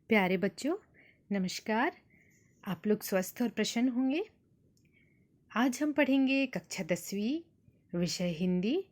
प्यारे बच्चों, नमस्कार। आप लोग स्वस्थ और प्रसन्न होंगे। आज हम पढ़ेंगे कक्षा 10वीं, विषय हिंदी।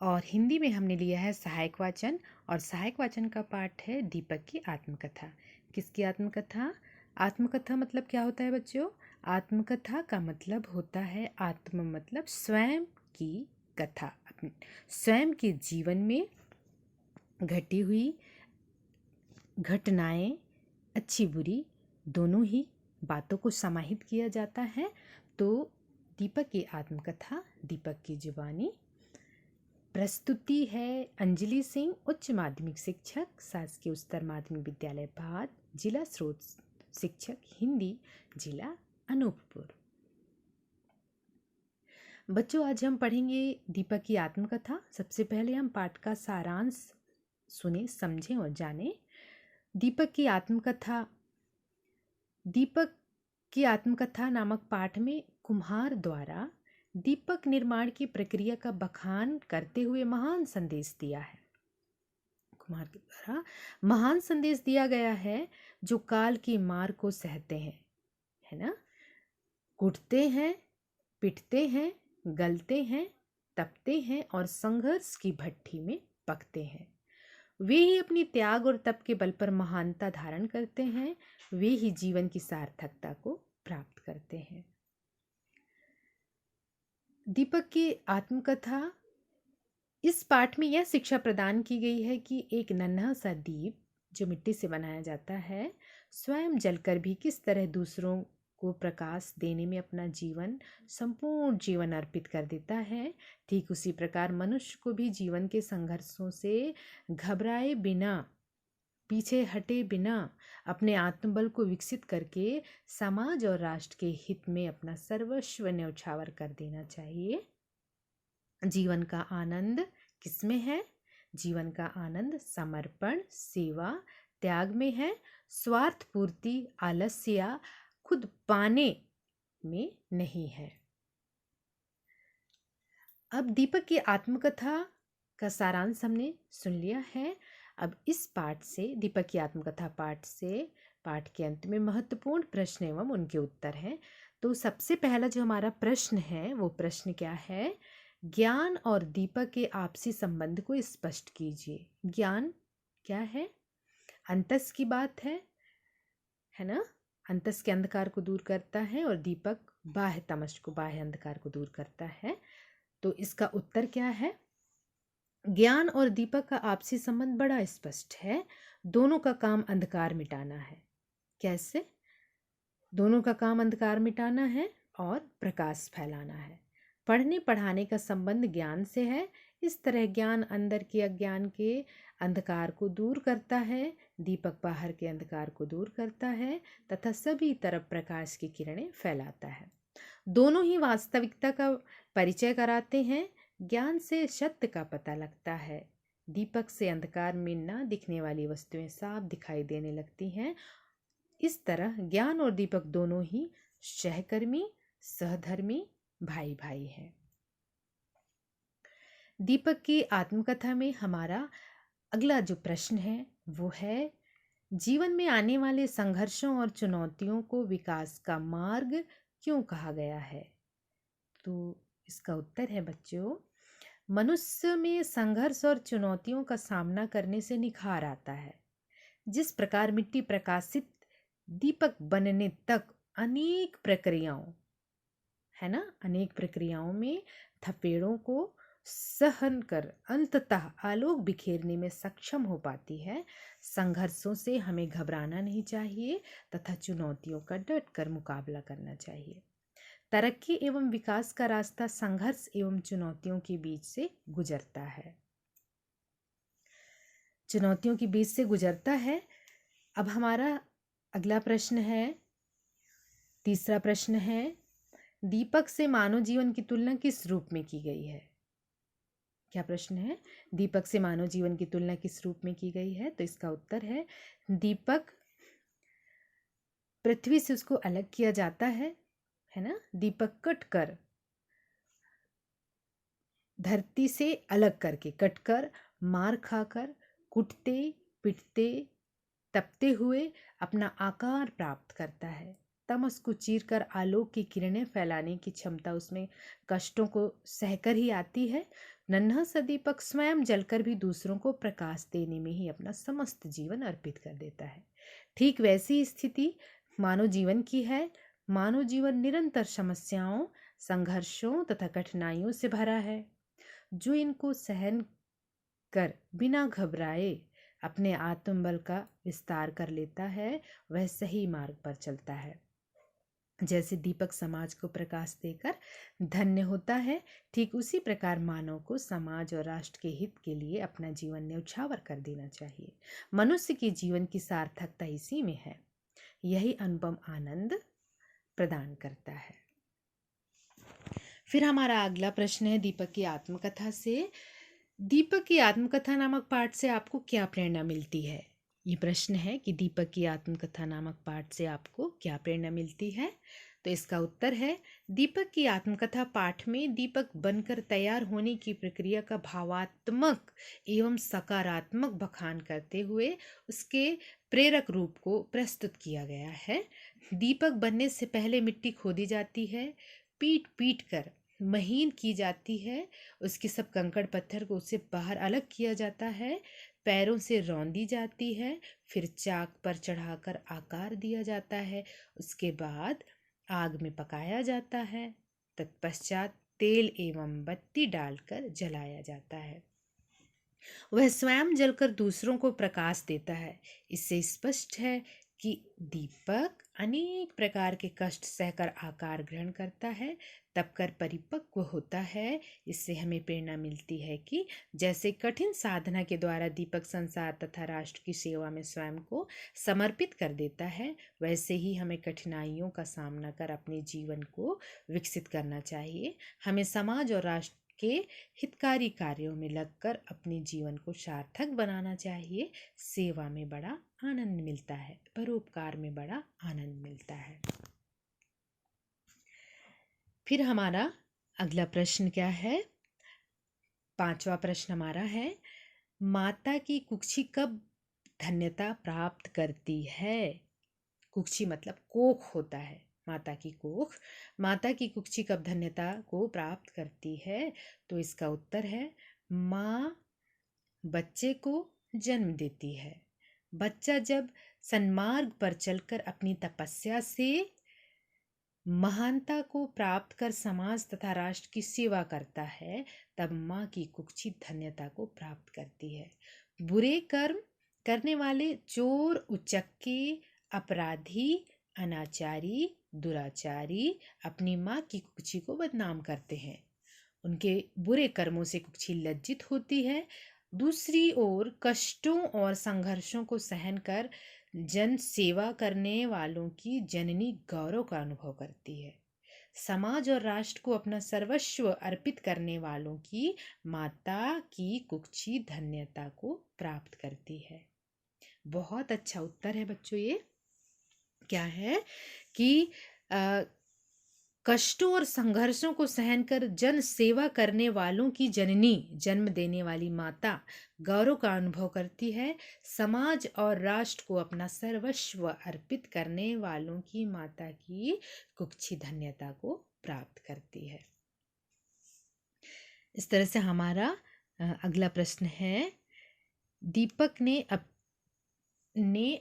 और हिंदी में हमने लिया है सहायक वाचन, और सहायक वाचन का पाठ है दीपक की आत्मकथा। किसकी आत्मकथा? आत्मकथा मतलब क्या होता है बच्चों? आत्मकथा का मतलब होता है, आत्म मतलब स्वयं की कथा, अपने स्वयं के जीवन में घटी हुई घटनाएं, अच्छी बुरी दोनों ही बातों को समाहित किया जाता है। तो दीपक की आत्मकथा, दीपक की जुबानी। प्रस्तुति है अंजलि सिंह, उच्च माध्यमिक शिक्षक, शासकीय उच्चतर माध्यमिक विद्यालय भाट, जिला स्रोत शिक्षक हिंदी, जिला अनूपपुर। बच्चों, आज हम पढ़ेंगे दीपक की आत्मकथा। सबसे पहले हम पाठ का सारांश सुने, समझें और जानें। दीपक की आत्मकथा नामक पाठ में कुम्हार द्वारा दीपक निर्माण की प्रक्रिया का बखान करते हुए महान संदेश दिया है। कुम्हार के द्वारा महान संदेश दिया गया है, जो काल की मार को सहते हैं, है ना, कुटते हैं, पिटते हैं, गलते हैं, तपते हैं और संघर्ष की भट्ठी में पकते हैं। वे ही अपनी त्याग और तप के बल पर महानता धारण करते हैं। वे ही जीवन की सार्थकता को प्राप्त करते हैं। दीपक की आत्मकथा, इस पाठ में यह शिक्षा प्रदान की गई है कि एक नन्हा सा दीप जो मिट्टी से बनाया जाता है, स्वयं जलकर भी किस तरह दूसरों को प्रकाश देने में अपना संपूर्ण जीवन अर्पित कर देता है। ठीक उसी प्रकार मनुष्य को भी जीवन के संघर्षों से घबराए बिना, पीछे हटे बिना, अपने आत्मबल को विकसित करके समाज और राष्ट्र के हित में अपना सर्वस्व न्यौछावर कर देना चाहिए। जीवन का आनंद किसमें है? जीवन का आनंद समर्पण, सेवा, त्याग में है। स्वार्थ पूर्ति, आलस्य या खुद पाने में नहीं है। अब दीपक की आत्मकथा का सारांश हमने सुन लिया है। अब इस पाठ से, दीपक की आत्मकथा पाठ से, पाठ के अंत में महत्वपूर्ण प्रश्न एवं उनके उत्तर हैं। तो सबसे पहला जो हमारा प्रश्न है, वो प्रश्न क्या है? ज्ञान और दीपक के आपसी संबंध को स्पष्ट कीजिए। ज्ञान क्या है? अंतस की बात है ना? अंतस के अंधकार को दूर करता है, और दीपक बाह्य तमस को, बाह्य अंधकार को दूर करता है। तो इसका उत्तर क्या है? ज्ञान और दीपक का आपसी संबंध बड़ा स्पष्ट है। दोनों का काम अंधकार मिटाना है। कैसे? दोनों का काम अंधकार मिटाना है और प्रकाश फैलाना है। पढ़ने पढ़ाने का संबंध ज्ञान से है। इस तरह ज्ञान अंदर के अज्ञान के अंधकार को दूर करता है, दीपक बाहर के अंधकार को दूर करता है तथा सभी तरफ प्रकाश की किरणें फैलाता है। दोनों ही वास्तविकता का परिचय कराते हैं। ज्ञान से सत्य का पता लगता है, दीपक से अंधकार में न दिखने वाली वस्तुएं साफ दिखाई देने लगती हैं। इस तरह ज्ञान और दीपक दोनों ही सहकर्मी, सहधर्मी, भाई भाई हैं। दीपक की आत्मकथा में हमारा अगला जो प्रश्न है, वो है, जीवन में आने वाले संघर्षों और चुनौतियों को विकास का मार्ग क्यों कहा गया है? तो इसका उत्तर है बच्चों, मनुष्य में संघर्ष और चुनौतियों का सामना करने से निखार आता है। जिस प्रकार मिट्टी प्रकाशित दीपक बनने तक अनेक प्रक्रियाओं, है ना, अनेक प्रक्रियाओं में थपेड़ों को सहन कर अंततः आलोक बिखेरने में सक्षम हो पाती है, संघर्षों से हमें घबराना नहीं चाहिए तथा चुनौतियों का डट कर मुकाबला करना चाहिए। तरक्की एवं विकास का रास्ता संघर्ष एवं चुनौतियों के बीच से गुजरता है। चुनौतियों के बीच से गुजरता है। अब हमारा अगला प्रश्न है, तीसरा प्रश्न है, दीपक से मानव जीवन की तुलना किस रूप में की गई है? क्या प्रश्न है? दीपक से मानव जीवन की तुलना किस रूप में की गई है? तो इसका उत्तर है, दीपक पृथ्वी से उसको अलग किया जाता है ना। दीपक कटकर, धरती से अलग करके, कटकर, मार खाकर, कुटते, पिटते, तपते हुए अपना आकार प्राप्त करता है। तमस को चीरकर आलोक की किरणें फैलाने की क्षमता उसमें कष्टों को सहकर ही आती है। नन्हा सा दीपक स्वयं जलकर भी दूसरों को प्रकाश देने में ही अपना समस्त जीवन अर्पित कर देता है। ठीक वैसी स्थिति मानव जीवन की है। मानव जीवन निरंतर समस्याओं, संघर्षों तथा कठिनाइयों से भरा है। जो इनको सहन कर बिना घबराए अपने आत्मबल का विस्तार कर लेता है, वह सही मार्ग पर चलता है। जैसे दीपक समाज को प्रकाश देकर धन्य होता है, ठीक उसी प्रकार मानव को समाज और राष्ट्र के हित के लिए अपना जीवन न्यौछावर कर देना चाहिए। मनुष्य के जीवन की सार्थकता इसी में है। यही अनुपम आनंद प्रदान करता है। फिर हमारा अगला प्रश्न है दीपक की आत्मकथा से। दीपक की आत्मकथा नामक पाठ से आपको क्या प्रेरणा मिलती है? ये प्रश्न है कि दीपक की आत्मकथा नामक पाठ से आपको क्या प्रेरणा मिलती है। तो इसका उत्तर है, दीपक की आत्मकथा पाठ में दीपक बनकर तैयार होने की प्रक्रिया का भावात्मक एवं सकारात्मक बखान करते हुए उसके प्रेरक रूप को प्रस्तुत किया गया है। दीपक बनने से पहले मिट्टी खोदी जाती है, पीट पीट कर महीन की जाती है, उसके सब कंकड़ पत्थर को उससे बाहर अलग किया जाता है, पैरों से रौंदी जाती है, फिर चाक पर चढ़ाकर आकार दिया जाता है, उसके बाद आग में पकाया जाता है, तत्पश्चात तेल एवं बत्ती डालकर जलाया जाता है। वह स्वयं जलकर दूसरों को प्रकाश देता है। इससे स्पष्ट है कि दीपक अनेक प्रकार के कष्ट सहकर आकार ग्रहण करता है, तब कर परिपक्व होता है। इससे हमें प्रेरणा मिलती है कि जैसे कठिन साधना के द्वारा दीपक संसार तथा राष्ट्र की सेवा में स्वयं को समर्पित कर देता है, वैसे ही हमें कठिनाइयों का सामना कर अपने जीवन को विकसित करना चाहिए। हमें समाज और राष्ट्र के हितकारी कार्यों में लगकर अपने जीवन को सार्थक बनाना चाहिए। सेवा में बड़ा आनंद मिलता है, परोपकार में बड़ा आनंद मिलता है। फिर हमारा अगला प्रश्न क्या है? 5वां प्रश्न हमारा है, माता की कुक्षी कब धन्यता प्राप्त करती है? कुक्षी मतलब कोख होता है, माता की कोख। माता की कुक्षी कब धन्यता को प्राप्त करती है? तो इसका उत्तर है, माँ बच्चे को जन्म देती है। बच्चा जब सन्मार्ग पर चलकर अपनी तपस्या से महानता को प्राप्त कर समाज तथा राष्ट्र की सेवा करता है, तब माँ की कुक्षी धन्यता को प्राप्त करती है। बुरे कर्म करने वाले चोर, उचक्के, अपराधी, अनाचारी, दुराचारी अपनी माँ की कुक्षी को बदनाम करते हैं। उनके बुरे कर्मों से कुक्षी लज्जित होती है। दूसरी ओर कष्टों और संघर्षों को सहन कर जन सेवा करने वालों की जननी गौरव का अनुभव करती है। समाज और राष्ट्र को अपना सर्वस्व अर्पित करने वालों की माता की कुक्षी धन्यता को प्राप्त करती है। बहुत अच्छा उत्तर है बच्चों। ये क्या है कि कष्टों और संघर्षों को सहन कर जन सेवा करने वालों की जननी, जन्म देने वाली माता गौरव का अनुभव करती है। समाज और राष्ट्र को अपना सर्वस्व अर्पित करने वालों की माता की कुक्षी धन्यता को प्राप्त करती है। इस तरह से हमारा अगला प्रश्न है, दीपक ने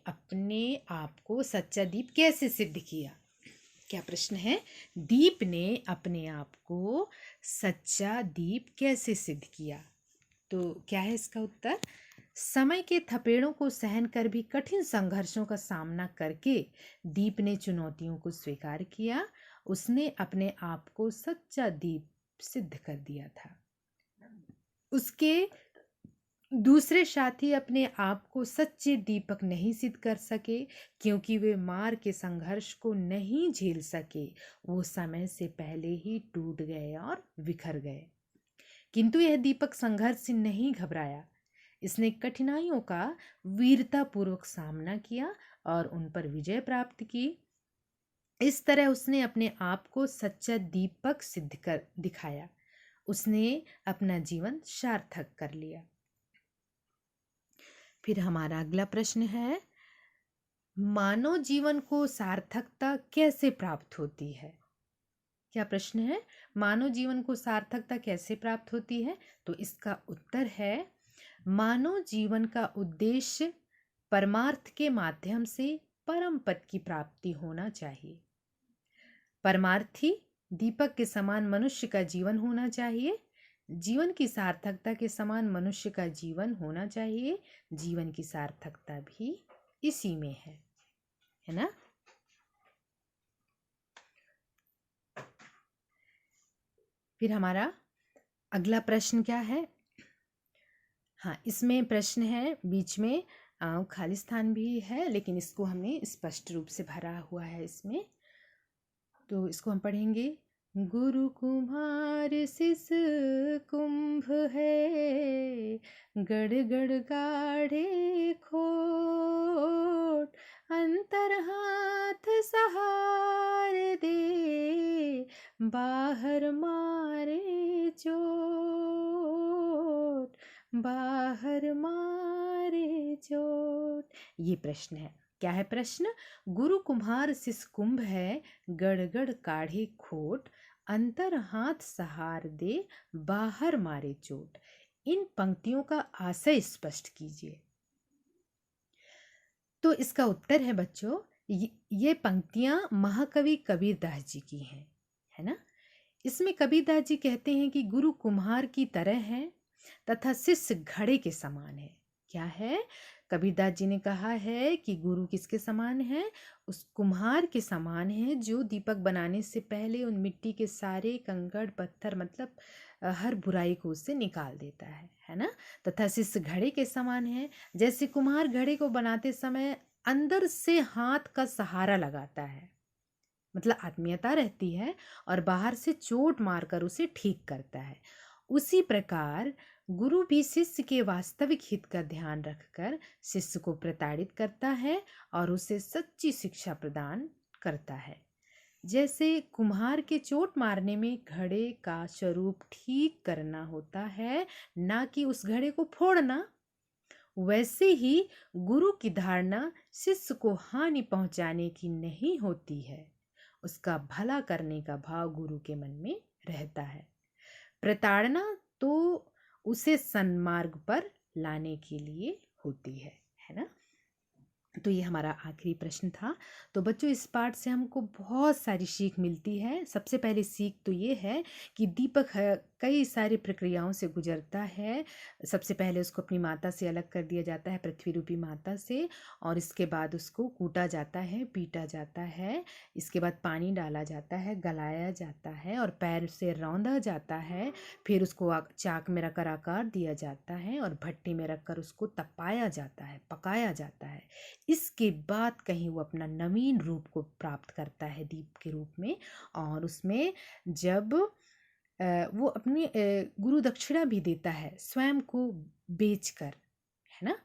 अपने आप को सच्चा दीप कैसे सिद्ध किया? क्या प्रश्न है? दीप ने अपने आप को सच्चा दीप कैसे सिद्ध किया? तो क्या है इसका उत्तर? समय के थपेड़ों को सहन कर भी कठिन संघर्षों का सामना करके दीप ने चुनौतियों को स्वीकार किया। उसने अपने आप को सच्चा दीप सिद्ध कर दिया था। उसके दूसरे साथी अपने आप को सच्चे दीपक नहीं सिद्ध कर सके, क्योंकि वे मार के संघर्ष को नहीं झेल सके। वो समय से पहले ही टूट गए और बिखर गए। किंतु यह दीपक संघर्ष से नहीं घबराया। इसने कठिनाइयों का वीरतापूर्वक सामना किया और उन पर विजय प्राप्त की। इस तरह उसने अपने आप को सच्चा दीपक सिद्ध कर दिखाया। उसने अपना जीवन सार्थक कर लिया। फिर हमारा अगला प्रश्न है, मानव जीवन को सार्थकता कैसे प्राप्त होती है? क्या प्रश्न है? मानव जीवन को सार्थकता कैसे प्राप्त होती है? तो इसका उत्तर है, मानव जीवन का उद्देश्य परमार्थ के माध्यम से परम पद की प्राप्ति होना चाहिए। परमार्थी दीपक के समान मनुष्य का जीवन होना चाहिए। जीवन की सार्थकता के समान मनुष्य का जीवन होना चाहिए। जीवन की सार्थकता भी इसी में है ना? फिर हमारा अगला प्रश्न क्या है? हाँ, इसमें प्रश्न है, बीच में खाली स्थान भी है, लेकिन इसको हमने स्पष्ट रूप से भरा हुआ है इसमें। तो इसको हम पढ़ेंगे। गुरु कुम्हार शिष कुंभ है, गड़ गड़ गाढ़े खोट, अंतर हाथ सहार दे, बाहर मारे चोट, बाहर मारे चोट। ये प्रश्न है। क्या है प्रश्न? गुरु कुम्हार शिष कुंभ है, गड़गड़ काढ़े खोट, अंतर हाथ सहार दे, बाहर मारे चोट। इन पंक्तियों का आशय स्पष्ट कीजिए। तो इसका उत्तर है बच्चों, ये पंक्तियां महाकवि कबीरदास जी की हैं, है ना? इसमें कबीरदास जी कहते हैं कि गुरु कुम्हार की तरह है तथा शिष्य घड़े के समान है। क्या है? कबीरदास जी ने कहा है कि गुरु किसके समान है? उस कुम्हार के समान है जो दीपक बनाने से पहले उन मिट्टी के सारे कंकड़ पत्थर मतलब हर बुराई को उससे निकाल देता है ना? तथा शिष्य घड़े के समान है, जैसे कुम्हार घड़े को बनाते समय अंदर से हाथ का सहारा लगाता है, मतलब आत्मीयता रहती है, और बाहर से चोट मारकर उसे ठीक करता है। उसी प्रकार गुरु भी शिष्य के वास्तविक हित का ध्यान रखकर शिष्य को प्रताड़ित करता है और उसे सच्ची शिक्षा प्रदान करता है। जैसे कुम्हार के चोट मारने में घड़े का स्वरूप ठीक करना होता है, ना कि उस घड़े को फोड़ना, वैसे ही गुरु की धारणा शिष्य को हानि पहुंचाने की नहीं होती है। उसका भला करने का भाव गुरु के मन में रहता है। प्रताड़ना तो उसे सन्मार्ग पर लाने के लिए होती है ना? तो ये हमारा आखिरी प्रश्न था। तो बच्चों, इस पाठ से हमको बहुत सारी सीख मिलती है। सबसे पहले सीख तो ये है कि दीपक कई सारी प्रक्रियाओं से गुजरता है। सबसे पहले उसको अपनी माता से अलग कर दिया जाता है, पृथ्वी रूपी माता से, और इसके बाद उसको कूटा जाता है, पीटा जाता है, इसके बाद पानी डाला जाता है, गलाया जाता है और पैर से रौंदा जाता है। फिर उसको चाक में रखकर आकार दिया जाता है और भट्टी में रखकर उसको तपाया जाता है, पकाया जाता है। इसके बाद कहीं वो अपना नवीन रूप को प्राप्त करता है दीप के रूप में, और उसमें जब वो अपनी गुरु दक्षिणा भी देता है स्वयं को बेचकर, है ना?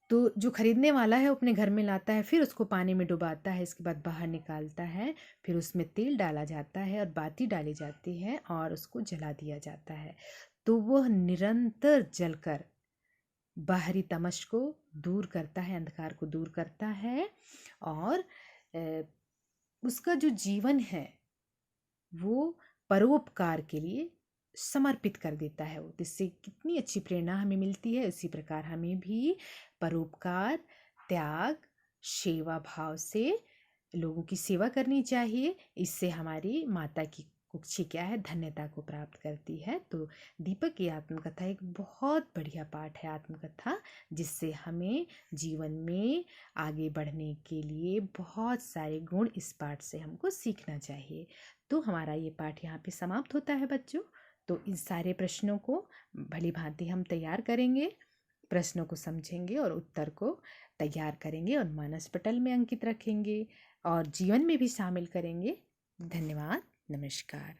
तो जो खरीदने वाला है अपने घर में लाता है, फिर उसको पानी में डुबाता है, इसके बाद बाहर निकालता है, फिर उसमें तेल डाला जाता है और बाती डाली जाती है और उसको जला दिया जाता है। तो वह निरंतर जलकर बाहरी तमश को दूर करता है, अंधकार को दूर करता है, और उसका जो जीवन है वो परोपकार के लिए समर्पित कर देता है। वो इससे कितनी अच्छी प्रेरणा हमें मिलती है। इसी प्रकार हमें भी परोपकार, त्याग, सेवा भाव से लोगों की सेवा करनी चाहिए। इससे हमारी माता की कुक्षी क्या है, धन्यता को प्राप्त करती है। तो दीपक की आत्मकथा एक बहुत बढ़िया पाठ है, आत्मकथा, जिससे हमें जीवन में आगे बढ़ने के लिए बहुत सारे गुण इस पाठ से हमको सीखना चाहिए। तो हमारा ये पाठ यहाँ पे समाप्त होता है बच्चों। तो इन सारे प्रश्नों को भली भांति हम तैयार करेंगे, प्रश्नों को समझेंगे और उत्तर को तैयार करेंगे और मानस पटल में अंकित रखेंगे और जीवन में भी शामिल करेंगे। धन्यवाद। नमस्कार।